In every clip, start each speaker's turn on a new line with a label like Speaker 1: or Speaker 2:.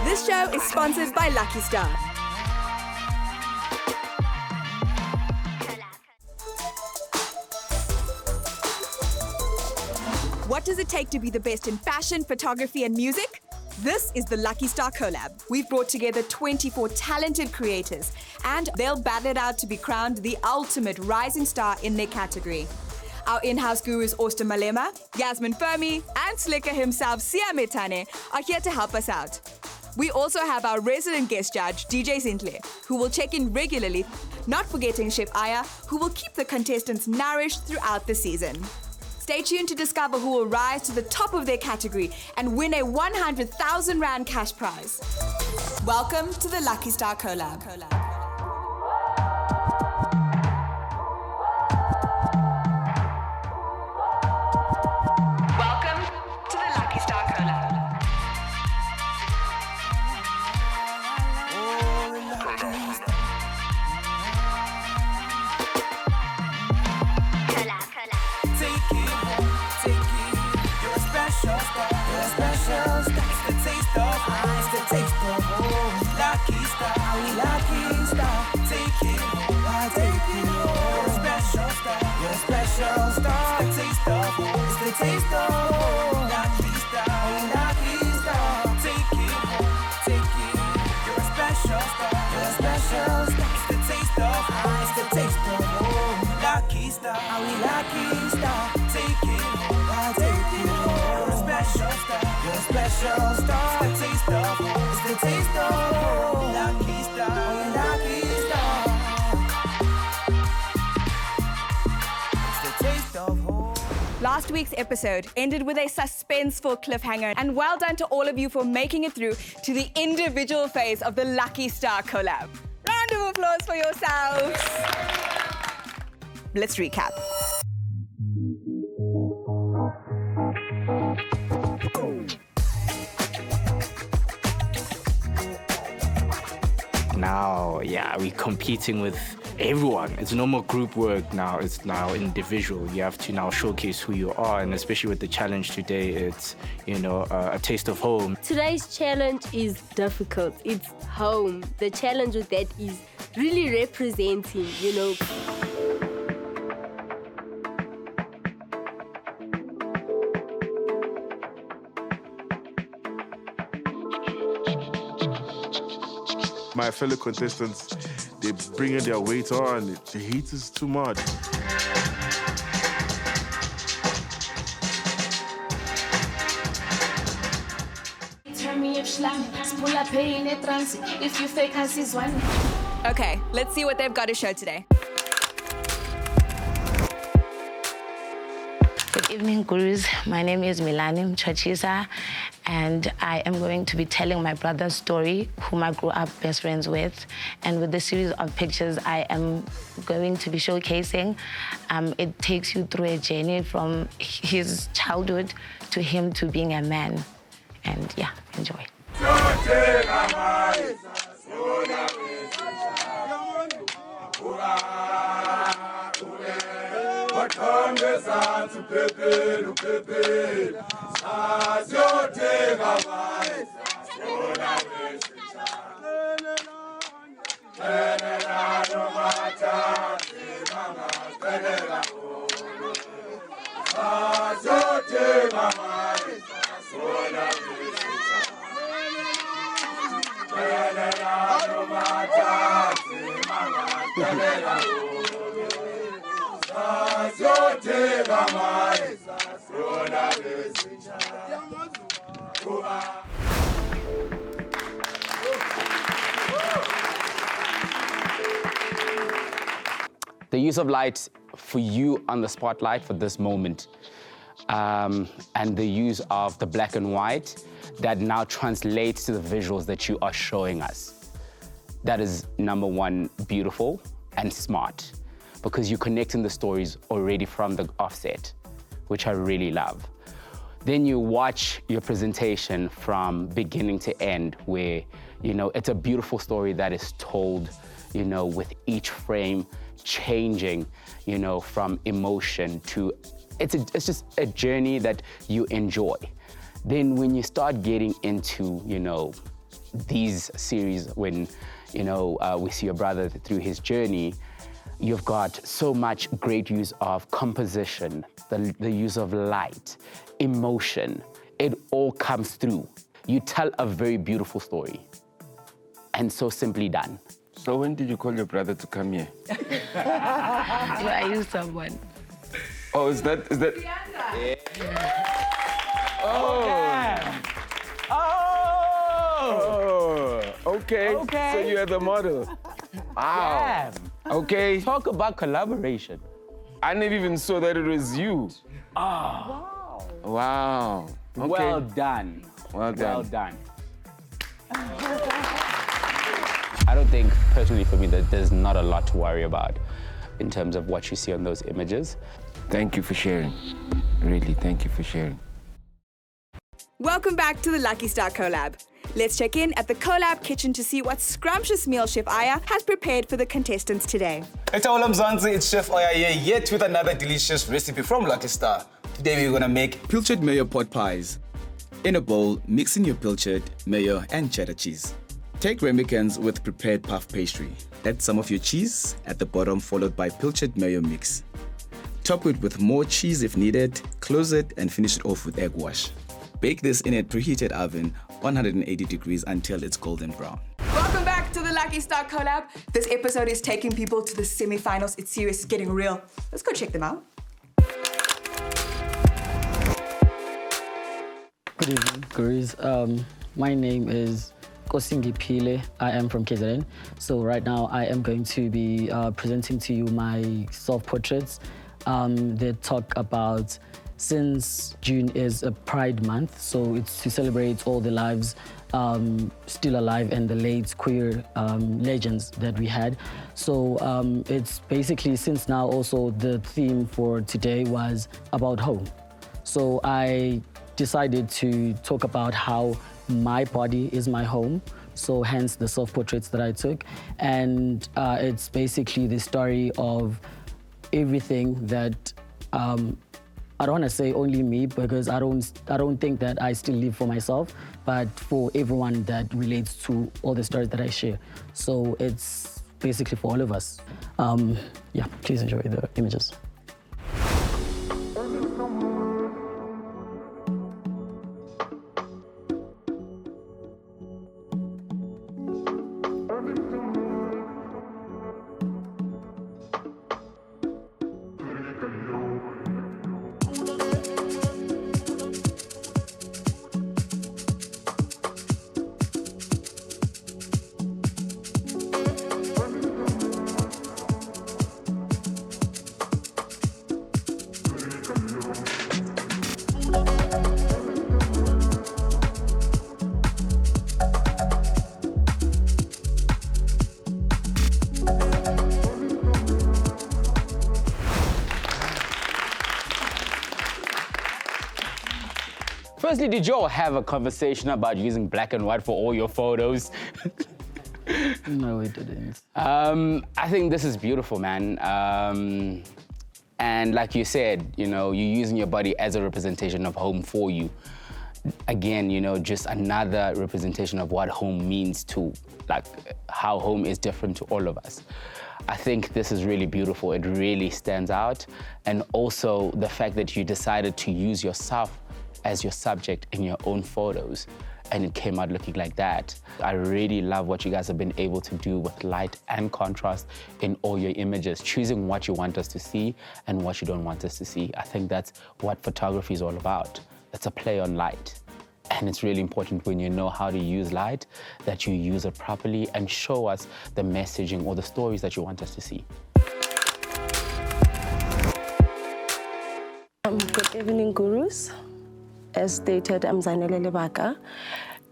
Speaker 1: This show is sponsored by Lucky Star. What does it take to be the best in fashion, photography, and music? This is the Lucky Star Collab. We've brought together 24 talented creators, and they'll battle it out to be crowned the ultimate rising star in their category. Our in-house gurus Austin Malema, Yasmin Fermi, and Slicker himself, Sia Metane, are here to help us out. We also have our resident guest judge, DJ Zintle, who will check in regularly, not forgetting Chef Aya, who will keep the contestants nourished throughout the season. Stay tuned to discover who will rise to the top of their category and win a 100,000 Rand cash prize. Welcome to the Lucky Star Collab. Welcome to the Lucky Star Collab. Last week's episode ended with a suspenseful cliffhanger, and well done to all of you for making it through to the individual phase of the Lucky Star Collab. Round of applause for yourselves. Let's recap.
Speaker 2: Now, we're competing with everyone. It's no more group work now, it's now individual. You have to now showcase who you are, and especially with the challenge today, it's, a taste of home.
Speaker 3: Today's challenge is difficult. It's home. The challenge with that is really representing,
Speaker 4: My fellow contestants, they're bringing their weight on. The heat is too much.
Speaker 1: Okay, let's see what they've got to show today.
Speaker 5: Good evening, gurus. My name is Milani Mchachisa, and I am going to be telling my brother's story, whom I grew up best friends with. And with the series of pictures I am going to be showcasing, it takes you through a journey from his childhood to him to being a man. And enjoy.
Speaker 2: The use of light for you on the spotlight for this moment, and the use of the black and white that now translates to the visuals that you are showing us. That is, number one, beautiful and smart, because you're connecting the stories already from the offset, which I really love. Then you watch your presentation from beginning to end, where, it's a beautiful story that is told, with each frame changing, from emotion to, it's just a journey that you enjoy. Then when you start getting into, these series, when, you know, we see your brother through his journey, you've got so much great use of composition, the use of light, emotion. It all comes through. You tell a very beautiful story, and so simply done.
Speaker 6: So when did you call your brother to come here?
Speaker 5: I use someone.
Speaker 6: Oh, is that?
Speaker 2: Yeah.
Speaker 6: Oh.
Speaker 2: Oh!
Speaker 6: Okay.
Speaker 2: Okay.
Speaker 6: So you are the model. Wow.
Speaker 2: Yeah.
Speaker 6: Okay.
Speaker 2: Talk about collaboration.
Speaker 6: I never even saw that it was you.
Speaker 2: Oh.
Speaker 6: Wow. Okay.
Speaker 2: Well done.
Speaker 6: Well done.
Speaker 2: Well done. I don't think, personally for me, that there's not a lot to worry about in terms of what you see on those images.
Speaker 6: Thank you for sharing. Really, thank you for sharing.
Speaker 1: Welcome back to the Lucky Star Collab. Let's check in at the Collab kitchen to see what scrumptious meal Chef Aya has prepared for the contestants today.
Speaker 7: Etaola Mzansi, it's Chef Aya here, yet with another delicious recipe from Lucky Star. Today we're gonna make
Speaker 8: pilchard mayo pot pies. In a bowl, mix in your pilchard, mayo, and cheddar cheese. Take ramekins with prepared puff pastry. Add some of your cheese at the bottom, followed by pilchard mayo mix. Top it with more cheese if needed, close it, and finish it off with egg wash. Bake this in a preheated oven, 180 degrees until it's golden brown.
Speaker 1: Welcome back to the Lucky Star Collab. This episode is taking people to the semi-finals. It's serious, it's getting real. Let's go check them out.
Speaker 9: Good evening, Gurus. My name is Kosingi Pile. I am from KZN. So right now I am going to be presenting to you my self-portraits that talk about, since June is a Pride Month, so it's to celebrate all the lives still alive and the late queer legends that we had. So it's basically, since now also the theme for today was about home. So I decided to talk about how my body is my home, so hence the self-portraits that I took. And it's basically the story of everything that I don't want to say only me, because I don't think that I still live for myself, but for everyone that relates to all the stories that I share. So it's basically for all of us. Yeah, please enjoy the images.
Speaker 2: Firstly, did you all have a conversation about using black and white for all your photos?
Speaker 9: No, we didn't.
Speaker 2: I think this is beautiful, man. And like you said, you know, you're using your body as a representation of home for you. Again, you know, just another representation of what home means to, like, how home is different to all of us. I think this is really beautiful. It really stands out. And also the fact that you decided to use yourself as your subject in your own photos, and it came out looking like that. I really love what you guys have been able to do with light and contrast in all your images, choosing what you want us to see and what you don't want us to see. I think that's what photography is all about. It's a play on light. And it's really important, when you know how to use light, that you use it properly and show us the messaging or the stories that you want us to see.
Speaker 10: Good evening, Gurus. As stated, I'm Zanele Lebaka,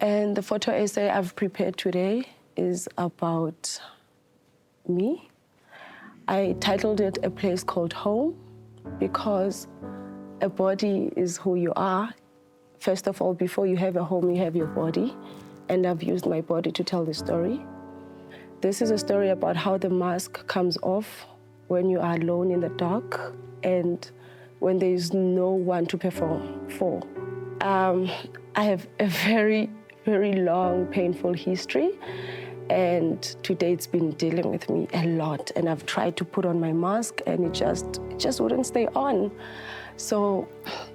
Speaker 10: and the photo essay I've prepared today is about me. I titled it A Place Called Home, because a body is who you are. First of all, before you have a home, you have your body, and I've used my body to tell the story. This is a story about how the mask comes off when you are alone in the dark and when there is no one to perform for. I have a very, very long, painful history. And today it's been dealing with me a lot. And I've tried to put on my mask and it just wouldn't stay on. So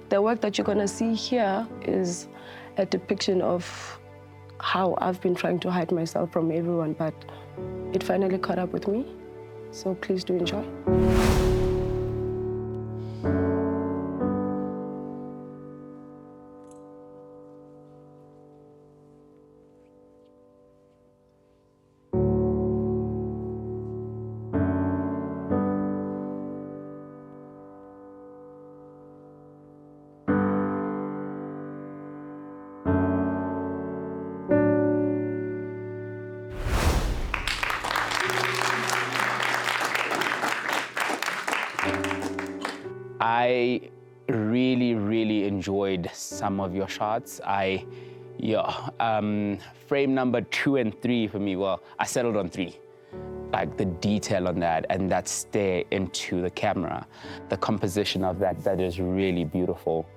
Speaker 10: the work that you're gonna see here is a depiction of how I've been trying to hide myself from everyone, but it finally caught up with me. So please do enjoy.
Speaker 2: I really enjoyed some of your shots. Frame number 2 and 3 for me, well, I settled on 3. Like the detail on that and that stare into the camera, the composition of that is really beautiful.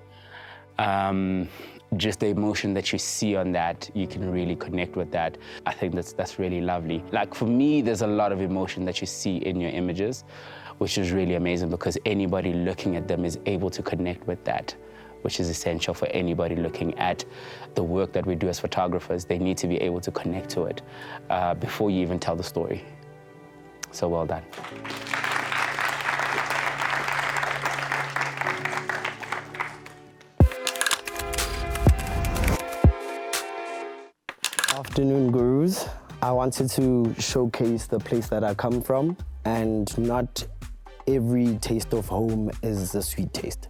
Speaker 2: Just the emotion that you see on that, you can really connect with that. I think that's really lovely. Like for me, there's a lot of emotion that you see in your images, which is really amazing because anybody looking at them is able to connect with that, which is essential for anybody looking at the work that we do as photographers. They need to be able to connect to it before you even tell the story. So well done.
Speaker 11: Afternoon, gurus. I wanted to showcase the place that I come from, and not every taste of home is a sweet taste.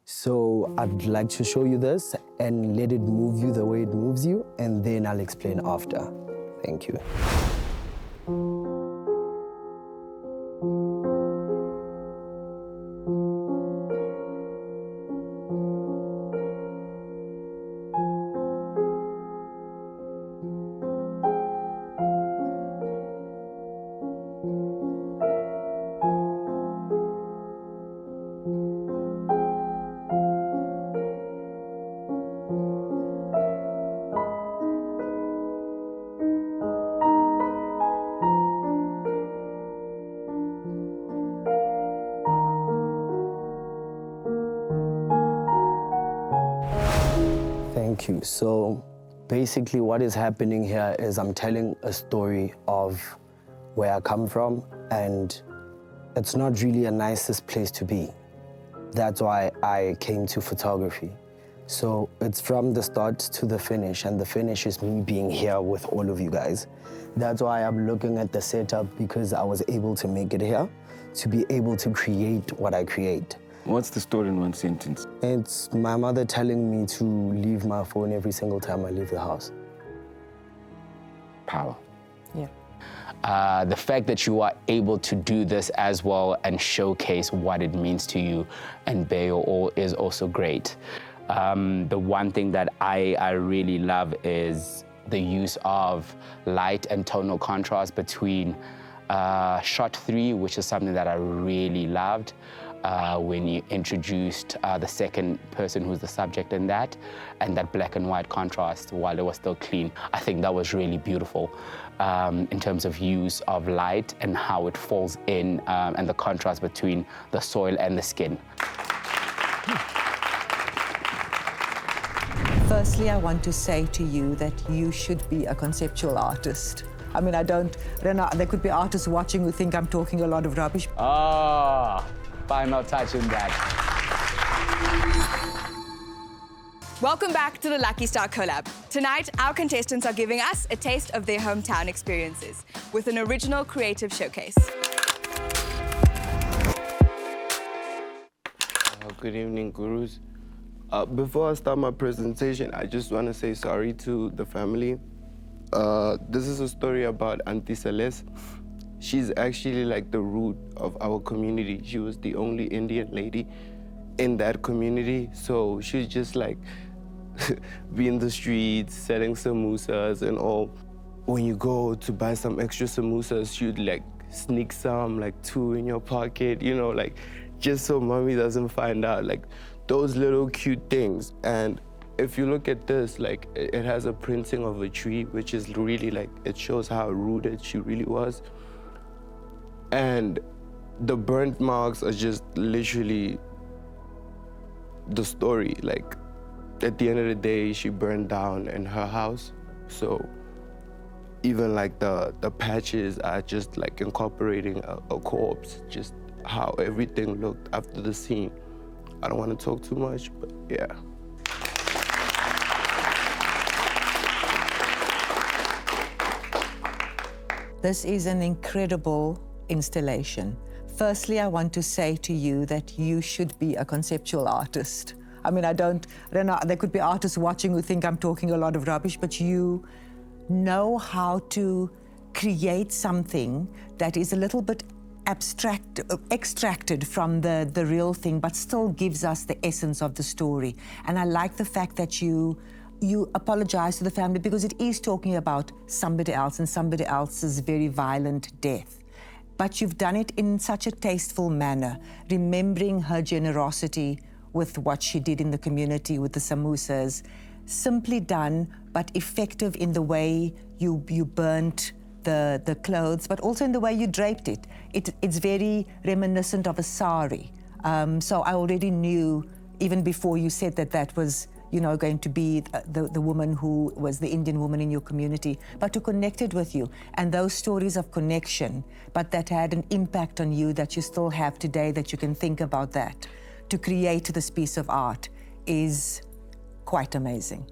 Speaker 11: So I'd like to show you this and let it move you the way it moves you, and then I'll explain after. Thank you. Thank you. So basically what is happening here is I'm telling a story of where I come from, and it's not really a nicest place to be. That's why I came to photography. So it's from the start to the finish, and the finish is me being here with all of you guys. That's why I'm looking at the setup, because I was able to make it here, to be able to create what I create.
Speaker 6: What's the story in one sentence?
Speaker 11: It's my mother telling me to leave my phone every single time I leave the house.
Speaker 6: Power.
Speaker 11: Yeah.
Speaker 2: The fact that you are able to do this as well and showcase what it means to you and bear your all is also great. The one thing that I really love is the use of light and tonal contrast between shot 3, which is something that I really loved, when you introduced the second person who's the subject in that, and that black and white contrast while it was still clean. I think that was really beautiful in terms of use of light and how it falls in, and the contrast between the soil and the skin.
Speaker 12: Firstly, I want to say to you that you should be a conceptual artist. I mean, I don't know, there could be artists watching who think I'm talking a lot of rubbish.
Speaker 2: Final touch in that.
Speaker 1: Welcome back to the Lucky Star Collab. Tonight, our contestants are giving us a taste of their hometown experiences with an original creative showcase.
Speaker 13: Good evening, gurus. Before I start my presentation, I just want to say sorry to the family. This is a story about Auntie Celeste. She's actually like the root of our community. She was the only Indian lady in that community. So she's just like be in the streets, selling samosas and all. When you go to buy some extra samosas, she'd like sneak some, like 2 in your pocket, you know, like just so mommy doesn't find out, like those little cute things. And if you look at this, like, it has a printing of a tree, which is really, like, it shows how rooted she really was. And the burnt marks are just literally the story. Like, at the end of the day, she burned down in her house. So even like the patches are just like incorporating a corpse, just how everything looked after the scene. I don't want to talk too much, but yeah.
Speaker 12: This is an incredible installation. Firstly, I want to say to you that you should be a conceptual artist. I mean, I don't know, there could be artists watching who think I'm talking a lot of rubbish, but you know how to create something that is a little bit extracted from the real thing, but still gives us the essence of the story. And I like the fact that you apologize to the family, because it is talking about somebody else and somebody else's very violent death. But you've done it in such a tasteful manner, remembering her generosity with what she did in the community with the samosas. Simply done, but effective in the way you burnt the clothes, but also in the way you draped it. It's very reminiscent of a sari. So I already knew, even before you said that was, you know, going to be the woman who was the Indian woman in your community, but to connect it with you. And those stories of connection, but that had an impact on you that you still have today, that you can think about that. To create this piece of art is quite amazing.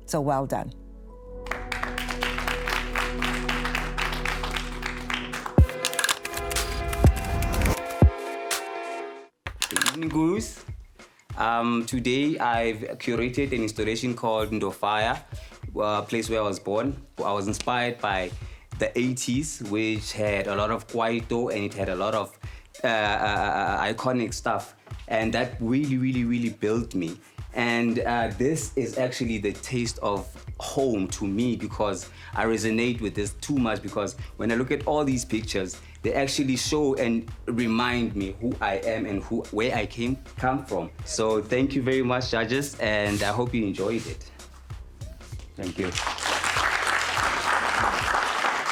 Speaker 12: So well done.
Speaker 14: Good evening, gurus. Today I've curated an installation called Ndofaya, a place where I was born. I was inspired by the 80s, which had a lot of kwaito and it had a lot of iconic stuff. And that really built me. And this is actually the taste of home to me, because I resonate with this too much, because when I look at all these pictures, they actually show and remind me who I am and where I come from. So thank you very much, judges, and I hope you enjoyed it. Thank you.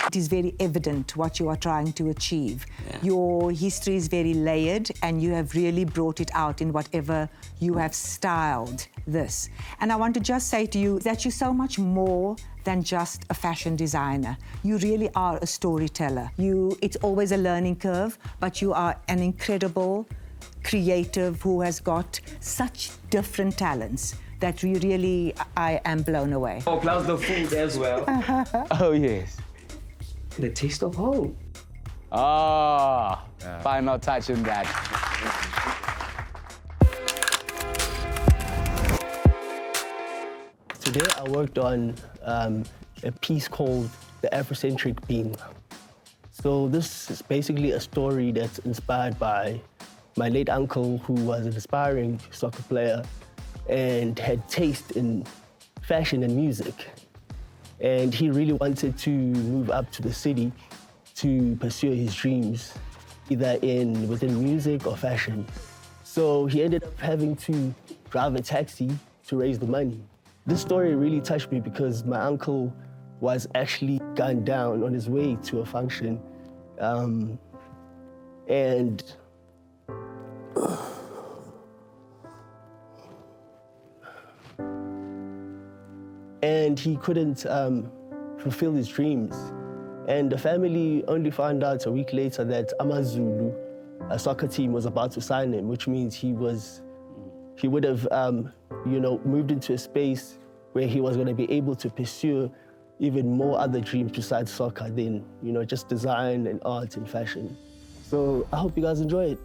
Speaker 12: It is very evident what you are trying to achieve. Yeah. Your history is very layered, and you have really brought it out in whatever you have styled this. And I want to just say to you that you're so much more than just a fashion designer. You really are a storyteller. It's always a learning curve, but you are an incredible creative who has got such different talents that I am blown away.
Speaker 14: Oh, plus the food as well.
Speaker 2: Oh, yes.
Speaker 14: The taste of home.
Speaker 2: Ah, final touch in that.
Speaker 15: Today I worked on a piece called The Afrocentric Being. So this is basically a story that's inspired by my late uncle, who was an aspiring soccer player and had taste in fashion and music. And he really wanted to move up to the city to pursue his dreams, either within music or fashion. So he ended up having to drive a taxi to raise the money. This story really touched me because my uncle was actually gunned down on his way to a function. And he couldn't fulfill his dreams. And the family only found out a week later that AmaZulu, a soccer team, was about to sign him, which means he would have, moved into a space where he was going to be able to pursue even more other dreams besides soccer than, just design and art and fashion. So I hope you guys enjoy it.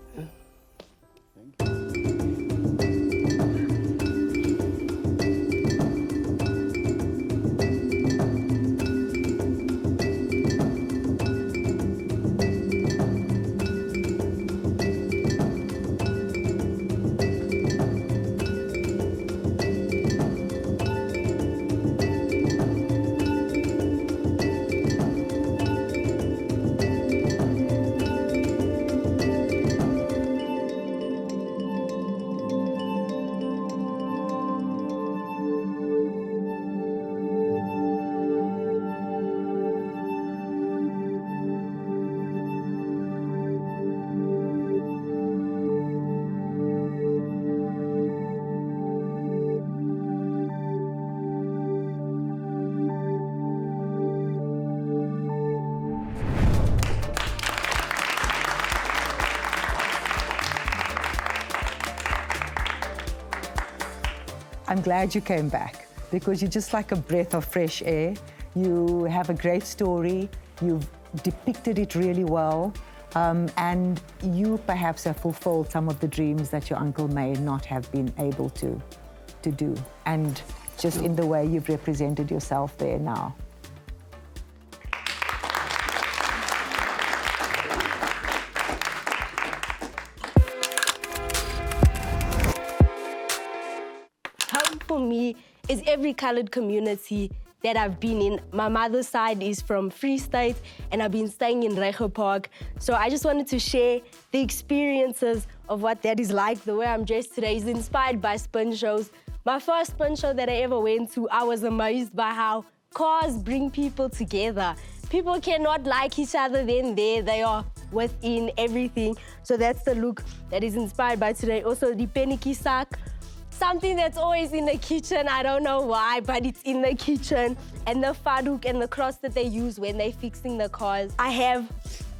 Speaker 12: I'm glad you came back because you're just like a breath of fresh air. You have a great story. You've depicted it really well. And you perhaps have fulfilled some of the dreams that your uncle may not have been able to do. And just in the way you've represented yourself there now.
Speaker 3: Home for me is every colored community that I've been in. My mother's side is from Free State, and I've been staying in Rego Park. So I just wanted to share the experiences of what that is like. The way I'm dressed today is inspired by spin shows. My first spin show that I ever went to, I was amazed by how cars bring people together. People cannot like each other, then there they are within everything. So that's the look that is inspired by today. Also, the peniki sak. Something that's always in the kitchen, I don't know why, but it's in the kitchen. And the faduk and the cross that they use when they're fixing the cars. I have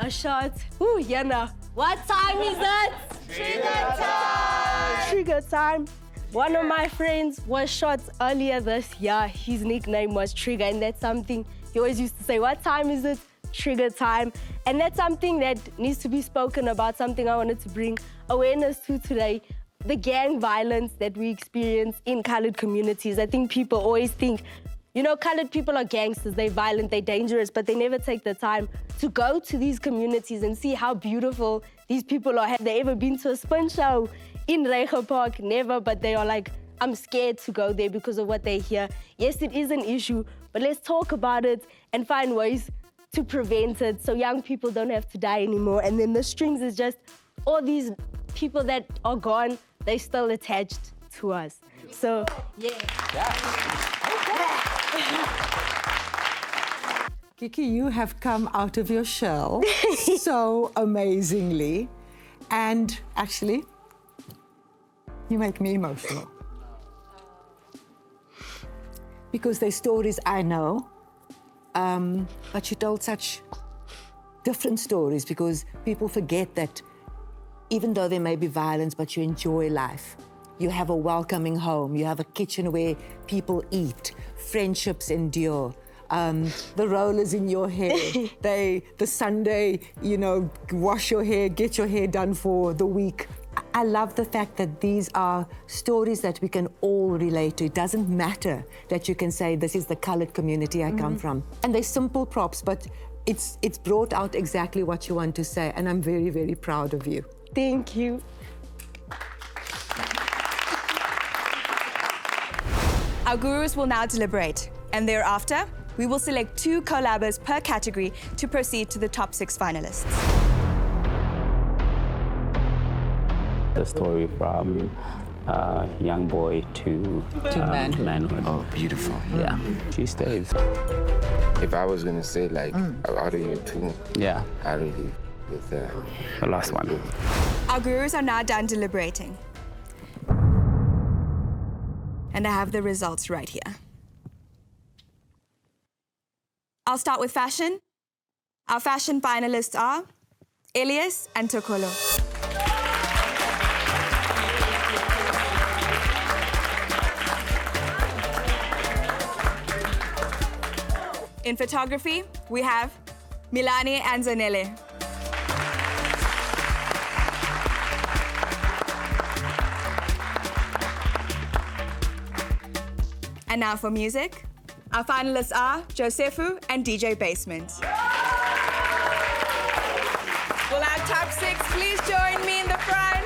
Speaker 3: a shirt. Ooh, Yana. What time is it? Trigger time! Trigger time. One of my friends was shot earlier this year. His nickname was Trigger, and that's something he always used to say, what time is it? Trigger time. And that's something that needs to be spoken about, something I wanted to bring awareness to today. The gang violence that we experience in colored communities. I think people always think, you know, colored people are gangsters, they're violent, they're dangerous, but they never take the time to go to these communities and see how beautiful these people are. Have they ever been to a spin show in Rego Park? Never, but they are like, I'm scared to go there because of what they hear. Yes, it is an issue, but let's talk about it and find ways to prevent it so young people don't have to die anymore. And then the strings is just all these people that are gone, they're still attached to us. So, yeah.
Speaker 12: Kiki, you have come out of your shell so amazingly. And actually, you make me emotional. Because they're stories I know, but you told such different stories because people forget that even though there may be violence, but you enjoy life. You have a welcoming home. You have a kitchen where people eat. Friendships endure. The rollers in your hair. The Sunday, you know, wash your hair, get your hair done for the week. I love the fact that these are stories that we can all relate to. It doesn't matter that you can say, this is the colored community I come from. And they're simple props, but it's brought out exactly what you want to say. And I'm very, very proud of you.
Speaker 3: Thank you.
Speaker 1: Our gurus will now deliberate, and thereafter, we will select 2 Colabers per category to proceed to the top 6 finalists.
Speaker 2: The story from young boy to manhood.
Speaker 6: Oh, beautiful.
Speaker 2: Yeah, she stays.
Speaker 6: If I was gonna say like out of you 2,
Speaker 2: yeah,
Speaker 6: I really with
Speaker 2: the last one.
Speaker 1: Our gurus are now done deliberating. And I have the results right here. I'll start with fashion. Our fashion finalists are Elias and Tokolo. In photography, we have Milani and Zanele. And now for music, our finalists are Josefu and DJ Basement. We'll have top 6. Please join me in the front.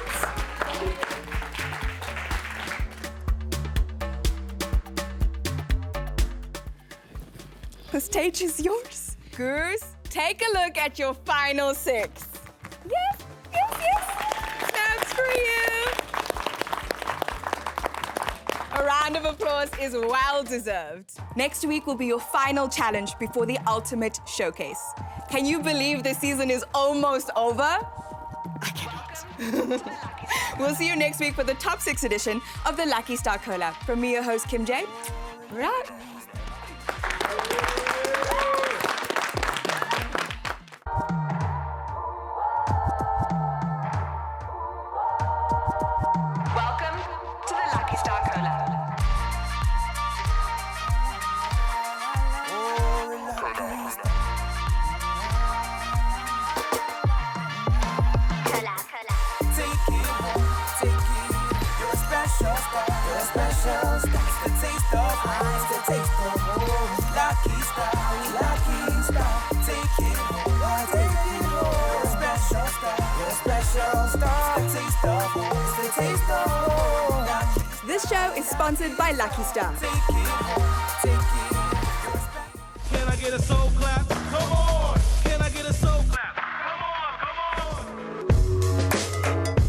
Speaker 1: The stage is yours. Gurus, take a look at your final 6. Yes, yes, yes. Snaps for you. A round of applause is well deserved. Next week will be your final challenge before the ultimate showcase. Can you believe the season is almost over? I cannot. We'll see you next week for the top 6 edition of the Lucky Star Collab. From me, your host, Kim J. Right.
Speaker 16: Welcome to the Lucky Star Collab. It's the taste of home. Lucky Star, Lucky Star. Take it home, take it home. You're a special star, you're a special star. It's the taste of home, it's the taste of home.
Speaker 1: This show is sponsored by Lucky Star.
Speaker 16: Take it home.